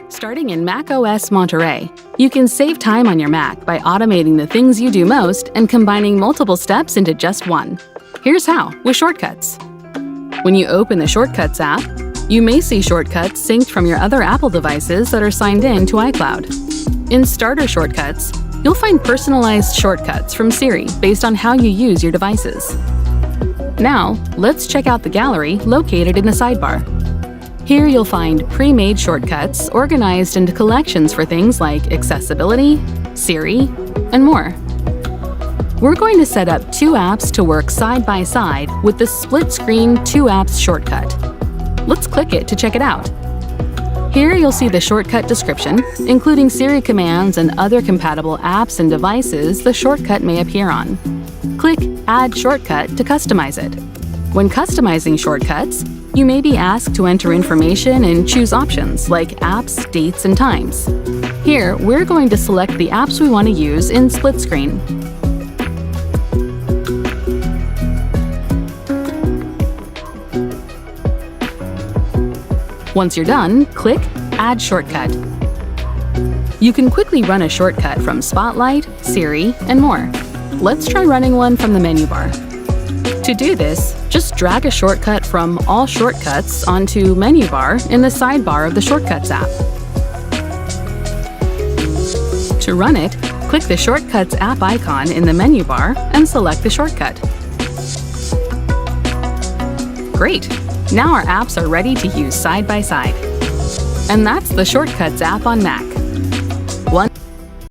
Starting in macOS Monterey, you can save time on your Mac by automating the things you do most and combining multiple steps into just one. Here's how, with shortcuts. When you open the Shortcuts app, you may see shortcuts synced from your other Apple devices that are signed in to iCloud. In Starter Shortcuts, you'll find personalized shortcuts from Siri based on how you use your devices. Now, let's check out the gallery located in the sidebar. Here you'll find pre-made shortcuts organized into collections for things like accessibility, Siri, and more. We're going to set up two apps to work side by side with the split-screen Two Apps shortcut. Let's click it to check it out. Here you'll see the shortcut description, including Siri commands and other compatible apps and devices the shortcut may appear on. Click Add Shortcut to customize it. When customizing shortcuts, you may be asked to enter information and choose options like apps, dates, and times. Here, we're going to select the apps we want to use in split screen. Once you're done, click Add Shortcut. You can quickly run a shortcut from Spotlight, Siri, and more. Let's try running one from the menu bar. To do this, just drag a shortcut from All Shortcuts onto Menu Bar in the sidebar of the Shortcuts app. To run it, click the Shortcuts app icon in the menu bar and select the shortcut. Great! Now our apps are ready to use side by side. And that's the Shortcuts app on Mac.